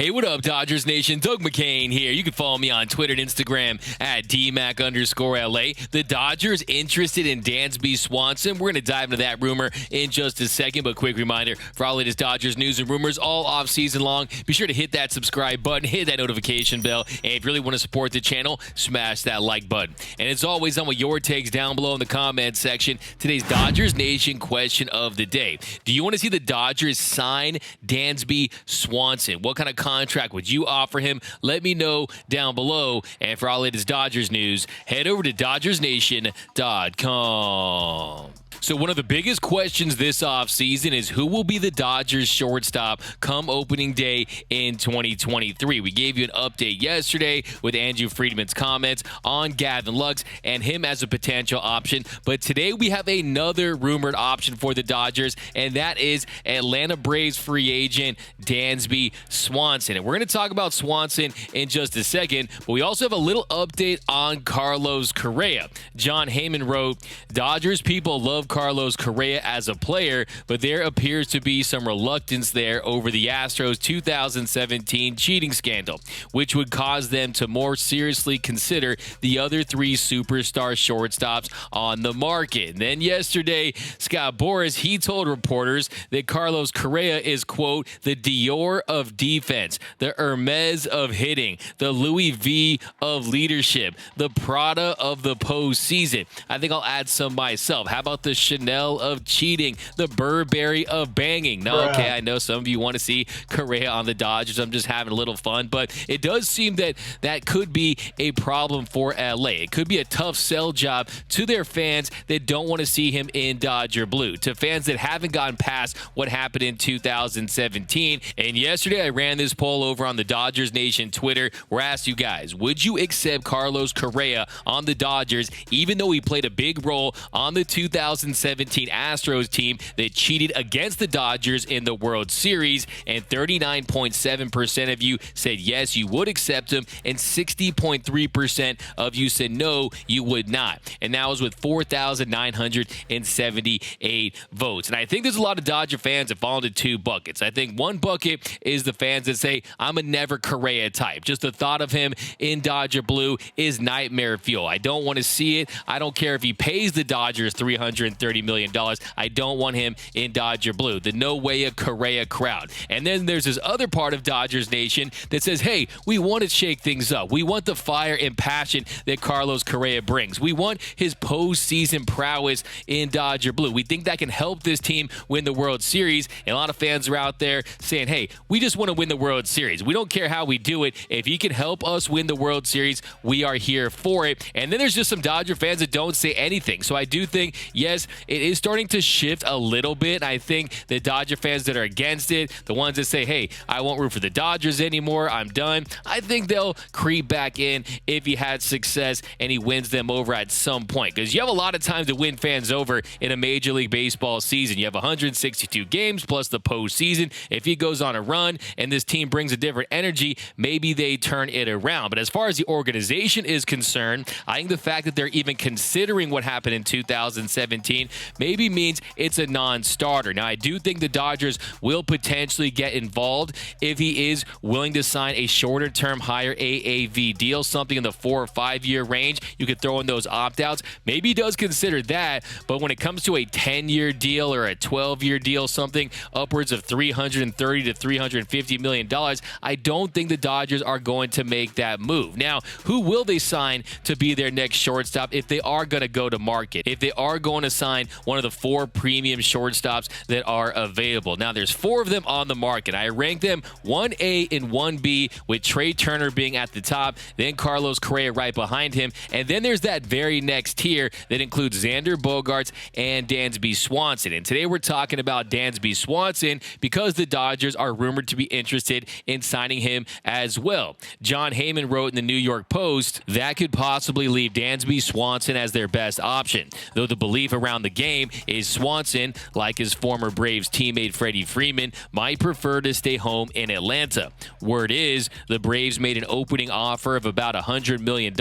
Hey, what up, Dodgers Nation? Doug McCain here. You can follow me on Twitter and Instagram at DMac_LA. The Dodgers interested in Dansby Swanson. We're going to dive into that rumor in just a second, but quick reminder, for all latest Dodgers news and rumors all off-season long, be sure to hit that subscribe button, hit that notification bell, and if you really want to support the channel, smash that like button. And as always, I want your takes down below in the comment section. Today's Dodgers Nation question of the day. Do you want to see the Dodgers sign Dansby Swanson? What kind of contract would you offer him? Let me know down below. And for all latest Dodgers news, head over to DodgersNation.com. So one of the biggest questions this offseason is who will be the Dodgers shortstop come opening day in 2023. We gave you an update yesterday with Andrew Friedman's comments on Gavin Lux and him as a potential option. But today we have another rumored option for the Dodgers, and that is Atlanta Braves free agent Dansby Swanson. And we're going to talk about Swanson in just a second, but we also have a little update on Carlos Correa. John Heyman wrote, Dodgers people love Carlos Correa as a player, but there appears to be some reluctance there over the Astros 2017 cheating scandal, which would cause them to more seriously consider the other three superstar shortstops on the market. And then yesterday, Scott Boras, he told reporters that Carlos Correa is, quote, the Dior of defense, the Hermes of hitting, the Louis V of leadership, the Prada of the postseason. I think I'll add some myself. How about the Chanel of cheating, the Burberry of banging? No, okay, I know some of you want to see Correa on the Dodgers. I'm just having a little fun, but it does seem that that could be a problem for LA. It could be a tough sell job to their fans that don't want to see him in Dodger blue, to fans that haven't gotten past what happened in 2017. And yesterday I ran this poll over on the Dodgers Nation Twitter where I asked you guys, would you accept Carlos Correa on the Dodgers even though he played a big role on the 2017 Astros team that cheated against the Dodgers in the World Series? And 39.7% of you said yes, you would accept him, and 60.3% of you said no, you would not. And that was with 4,978 votes. And I think there's a lot of Dodger fans that fall into two buckets. I think one bucket is the fans that say, I'm a never Correa type. Just the thought of him in Dodger blue is nightmare fuel. I don't want to see it. I don't care if he pays the Dodgers $330 million. I don't want him in Dodger blue. The no way a Correa crowd. And then there's this other part of Dodgers Nation that says, hey, we want to shake things up. We want the fire and passion that Carlos Correa brings. We want his postseason prowess in Dodger blue. We think that can help this team win the World Series. And a lot of fans are out there saying, hey, we just want to win the World Series. We don't care how we do it. If he can help us win the World Series, we are here for it. And then there's just some Dodger fans that don't say anything. So I do think, yes, it is starting to shift a little bit. I think the Dodger fans that are against it, the ones that say, hey, I won't root for the Dodgers anymore, I'm done, I think they'll creep back in if he had success and he wins them over at some point. Because you have a lot of time to win fans over in a Major League Baseball season. You have 162 games plus the postseason. If he goes on a run and this team brings a different energy, maybe they turn it around. But as far as the organization is concerned, I think the fact that they're even considering what happened in 2017 maybe means it's a non-starter. Now, I do think the Dodgers will potentially get involved if he is willing to sign a shorter-term, higher AAV deal, something in the 4 or 5 year range. You could throw in those opt-outs. Maybe he does consider that, but when it comes to a 10-year deal or a 12-year deal, something upwards of $330 to $350 million, I don't think the Dodgers are going to make that move. Now, who will they sign to be their next shortstop if they are going to go to market? If they are going to sign one of the 4 premium shortstops that are available. Now, there's 4 of them on the market. I rank them 1A and 1B, with Trey Turner being at the top, then Carlos Correa right behind him, and then there's that very next tier that includes Xander Bogaerts and Dansby Swanson. And today we're talking about Dansby Swanson because the Dodgers are rumored to be interested in signing him as well. John Heyman wrote in the New York Post that could possibly leave Dansby Swanson as their best option, though the belief around the game is Swanson, like his former Braves teammate Freddie Freeman, might prefer to stay home in Atlanta. Word is the Braves made an opening offer of about $100 million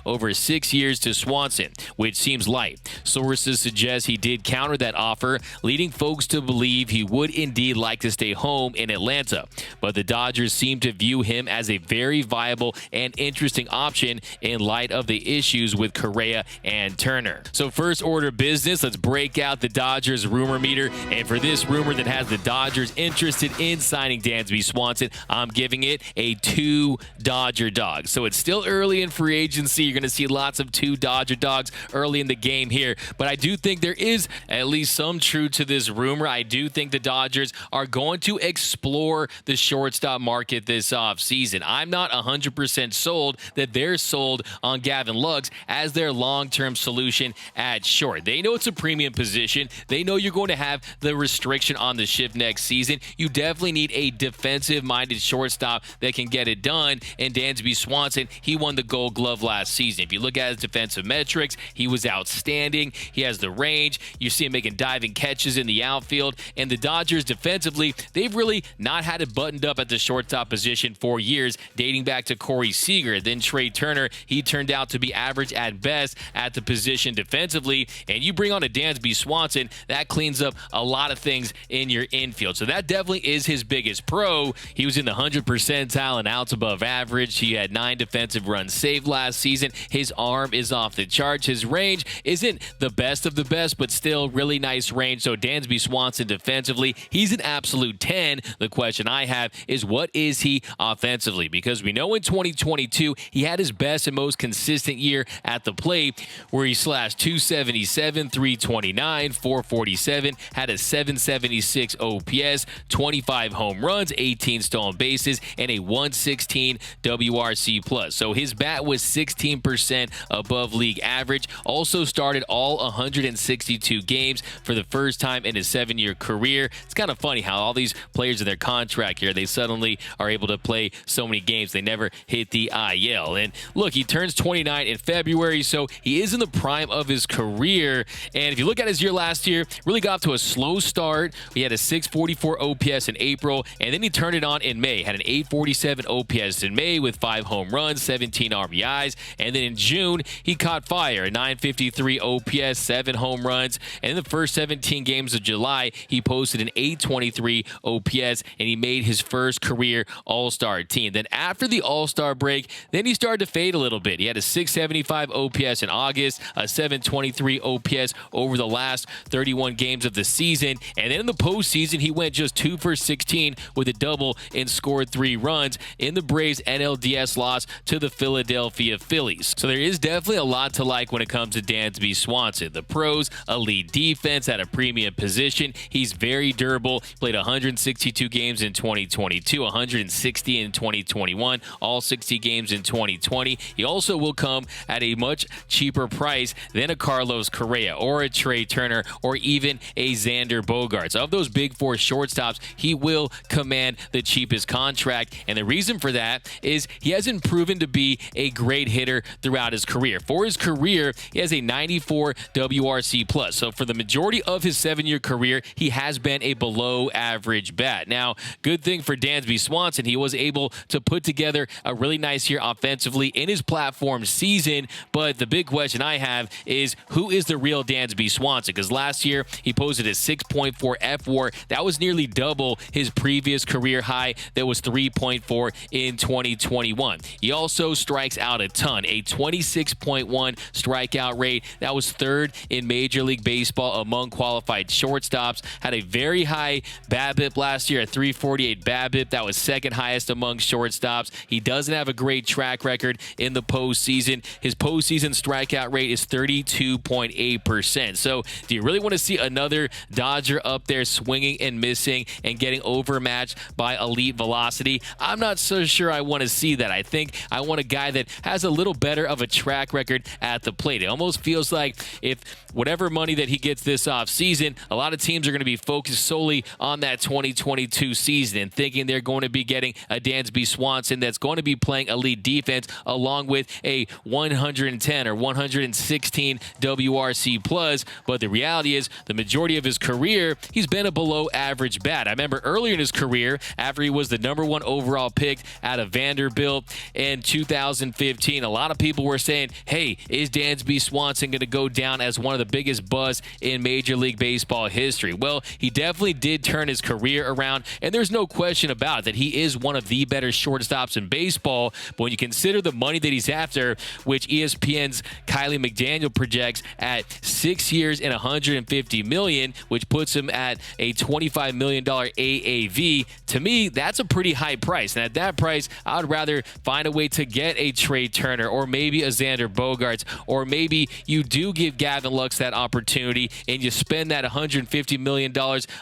over 6 years to Swanson, which seems light. Sources suggest he did counter that offer, leading folks to believe he would indeed like to stay home in Atlanta. But the Dodgers seem to view him as a very viable and interesting option in light of the issues with Correa and Turner. So first order of business, let's break out the Dodgers rumor meter. And for this rumor that has the Dodgers interested in signing Dansby Swanson, I'm giving it a 2 Dodger dogs. So it's still early in free agency. You're going to see lots of 2 Dodger dogs early in the game here. But I do think there is at least some truth to this rumor. I do think the Dodgers are going to explore the shortstop market this offseason. I'm not 100% sold that they're sold on Gavin Lux as their long-term solution at short. They know it's a premium position. They know you're going to have the restriction on the shift next season. You definitely need a defensive-minded shortstop that can get it done. And Dansby Swanson, he won the Gold Glove last season. If you look at his defensive metrics, he was outstanding. He has the range. You see him making diving catches in the outfield. And the Dodgers defensively, they've really not had it buttoned up at the shortstop position for years, dating back to Corey Seager. Then Trey Turner, he turned out to be average at best at the position defensively. And you bring on a Dansby Swanson, that cleans up a lot of things in your infield. So that definitely is his biggest pro. He was in the 100th percentile and outs above average. He had 9 defensive runs saved last season. His arm is off the charts. His range isn't the best of the best, but still really nice range. So Dansby Swanson defensively, he's an absolute 10. The question I have is, what is he offensively? Because we know in 2022, he had his best and most consistent year at the plate, where he slashed 277, 329, 447, had a 776 OPS, 25 home runs, 18 stolen bases, and a 116 WRC+. So his bat was 16% above league average. Also started all 162 games for the first time in his 7-year career. It's kind of funny how all these players in their contract here, they suddenly are able to play so many games. They never hit the IL. And look, he turns 29 in February, so he is in the prime of his career. And if you look at his year last year, really got off to a slow start. He had a 644 OPS in April, and then he turned it on in May. Had an 847 OPS in May with 5 home runs, 17 RBIs. And then in June, he caught fire, a 953 OPS, 7 home runs. And in the first 17 games of July, he posted an 823 OPS, and he made his first career All-Star team. Then after the All-Star break, then he started to fade a little bit. He had a 675 OPS in August, a 723 OPS over the last 31 games of the season. And then in the postseason, he went just 2 for 16 with a double and scored 3 runs in the Braves' NLDS loss to the Philadelphia Phillies. So there is definitely a lot to like when it comes to Dansby Swanson. The pros, elite defense at a premium position. He's very durable. Played 162 games in 2022, 160 in 2021, all 60 games in 2020. He also will come at a much cheaper price than a Carlos Correa or a Trey Turner or even a Xander Bogaerts. Of those big 4 shortstops, he will command the cheapest contract. And the reason for that is he hasn't proven to be a great hitter throughout his career. For his career, he has a 94 WRC+. So for the majority of his 7-year career, he has been a below average bat. Now, good thing for Dansby Swanson, he was able to put together a really nice year offensively in his platform season. But the big question I have is, who is the real Dansby Swanson? Because last year, he posted a 6.4 F-WAR. That was nearly double his previous career high that was 3.4 in 2021. He also strikes out a ton, a 26.1 strikeout rate. That was 3rd in Major League Baseball among qualified shortstops. Had a very high BABIP last year, a 348 BABIP. That was 2nd highest among shortstops. He doesn't have a great track record in the postseason. His postseason strikeout rate is 32.8%. So do you really want to see another Dodger up there swinging and missing and getting overmatched by elite velocity? I'm not so sure I want to see that. I think I want a guy that has a little better of a track record at the plate. It almost feels like if whatever money that he gets this offseason, a lot of teams are going to be focused solely on that 2022 season and thinking they're going to be getting a Dansby Swanson that's going to be playing elite defense along with a 110 or 116 WRC C+, but the reality is the majority of his career, he's been a below average bat. I remember earlier in his career, after he was the #1 overall pick out of Vanderbilt in 2015, a lot of people were saying, hey, is Dansby Swanson going to go down as one of the biggest busts in Major League Baseball history? Well, he definitely did turn his career around, and there's no question about it that he is one of the better shortstops in baseball. But when you consider the money that he's after, which ESPN's Kylie McDaniel projects at 6 years and $150 million, which puts him at a $25 million AAV, to me, that's a pretty high price. And at that price, I would rather find a way to get a Trey Turner or maybe a Xander Bogaerts, or maybe you do give Gavin Lux that opportunity and you spend that $150 million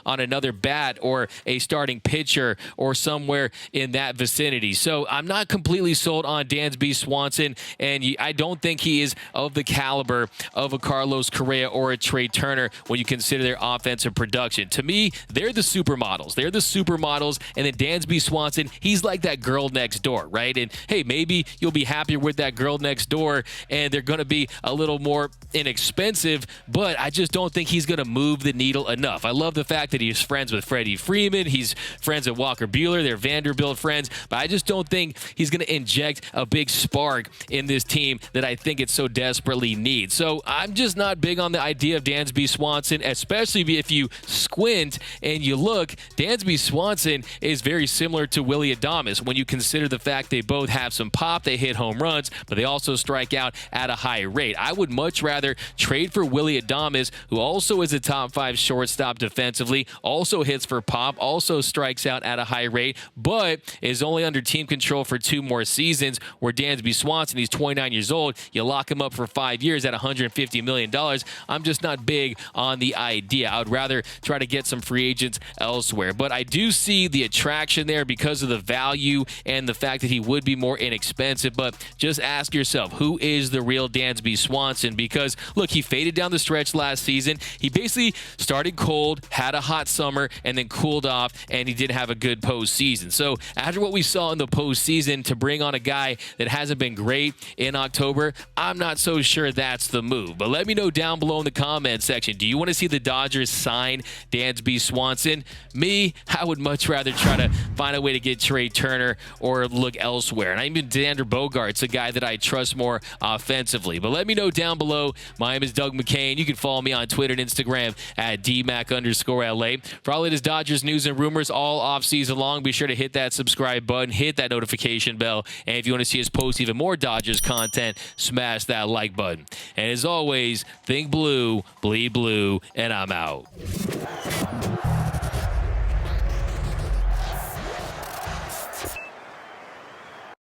on another bat or a starting pitcher or somewhere in that vicinity. So I'm not completely sold on Dansby Swanson, and I don't think he is of the caliber of a Carlos Correa or a Trey Turner when you consider their offensive production. To me, they're the supermodels. They're the supermodels, and then Dansby Swanson, he's like that girl next door, right? And hey, maybe you'll be happier with that girl next door, and they're going to be a little more inexpensive, but I just don't think he's going to move the needle enough. I love the fact that he's friends with Freddie Freeman. He's friends with Walker Buehler. They're Vanderbilt friends, but I just don't think he's going to inject a big spark in this team that I think it so desperately needs. So I'm just not big on the idea of Dansby Swanson, especially if you squint and you look. Dansby Swanson is very similar to Willy Adames when you consider the fact they both have some pop, they hit home runs, but they also strike out at a high rate. I would much rather trade for Willy Adames, who also is a top 5 shortstop defensively, also hits for pop, also strikes out at a high rate, but is only under team control for 2 more seasons, where Dansby Swanson, he's 29 years old, you lock him up for 5 years at $150 million. I'm just not big on the idea. I would rather try to get some free agents elsewhere, but I do see the attraction there because of the value and the fact that he would be more inexpensive. But just ask yourself, who is the real Dansby Swanson? Because look, he faded down the stretch last season. He basically started cold, had a hot summer, and then cooled off, and he didn't have a good postseason. So after what we saw in the postseason, to bring on a guy that hasn't been great in October, I'm not so sure that's the move. But let me know down below in the comment section, do you want to see the Dodgers sign Dansby Swanson? Me, I would much rather try to find a way to get Trey Turner or look elsewhere. And even Xander Bogaerts, a guy that I trust more offensively. But let me know down below. My name is Doug McCain. You can follow me on Twitter and Instagram at DMac_LA. For all latest Dodgers news and rumors all offseason long, be sure to hit that subscribe button, hit that notification bell, and if you want to see us post even more Dodgers content, smash that like button. And as always, think blue, bleed blue, and I'm out.